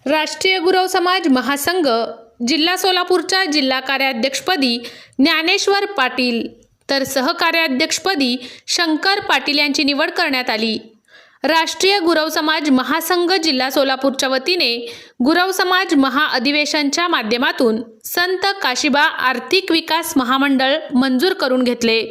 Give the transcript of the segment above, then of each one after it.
राष्ट्रीय गुरव समाज महासंघ जिल्हा सोलापूरच्या जिल्हा कार्याध्यक्षपदी ज्ञानेश्वर पाटील तर सहकार्याध्यक्षपदी शंकर पाटील यांची निवड करण्यात आली। राष्ट्रीय गुरव समाज महासंघ जिल्हा सोलापूरच्या वतीने गुरव समाज महाअधिवेशनच्या माध्यमातून संत काशिबा आर्थिक विकास महामंडळ मंजूर करून घेतले।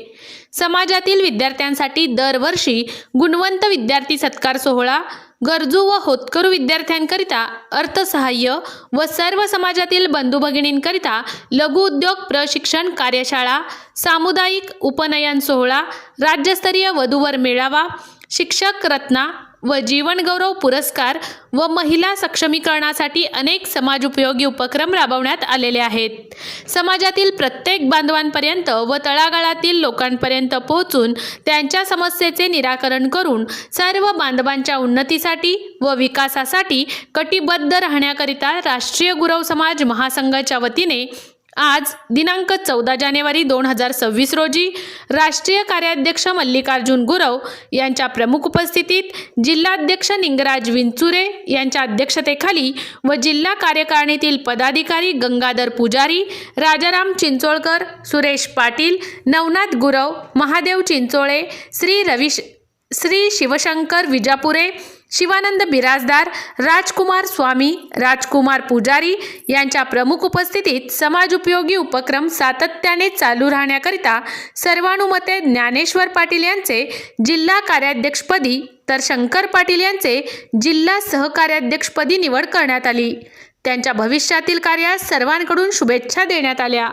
समाजातील विद्यार्थ्यांसाठी दरवर्षी गुणवंत विद्यार्थी सत्कार सोहळा, गरजू व होतकरू विद्यार्थ्यांकरिता अर्थसहाय्य व सर्व समाजातील बंधू भगिनींकरिता लघु उद्योग प्रशिक्षण कार्यशाळा, सामुदायिक उपनयन सोहळा, राज्यस्तरीय वधूवर मेळावा, शिक्षक रत्ना व जीवन गौरव पुरस्कार व महिला सक्षमीकरणासाठी अनेक समाजोपयोगी उपक्रम राबवण्यात आलेले आहेत। समाजातील प्रत्येक बांधवांपर्यंत व तळागाळातील लोकांपर्यंत पोहोचून त्यांच्या समस्येचे निराकरण करून सर्व बांधवांच्या उन्नतीसाठी व विकासासाठी कटिबद्ध राहण्याकरिता राष्ट्रीय गुरव समाज महासंघाच्या वतीने आज दिनांक 14 जानेवारी 2026 रोजी राष्ट्रीय कार्याध्यक्ष मल्लिकार्जुन गुरव यांच्या प्रमुख उपस्थितीत जिल्हाध्यक्ष निंगराज विंचुरे यांच्या अध्यक्षतेखाली व जिल्हा कार्यकारिणीतील पदाधिकारी गंगाधर पुजारी, राजाराम चिंचोळकर, सुरेश पाटील, नवनाथ गुरव, महादेव चिंचोळे, श्री शिवशंकर विजापुरे, शिवानंद बिराजदार, राजकुमार स्वामी, राजकुमार पुजारी यांच्या प्रमुख उपस्थितीत समाजोपयोगी उपक्रम सातत्याने चालू राहण्याकरिता सर्वानुमते ज्ञानेश्वर पाटील यांचे जिल्हा कार्याध्यक्षपदी तर शंकर पाटील यांचे जिल्हा सहकार्याध्यक्षपदी निवड करण्यात आली। त्यांच्या भविष्यातील कार्यास सर्वांकडून शुभेच्छा देण्यात आल्या।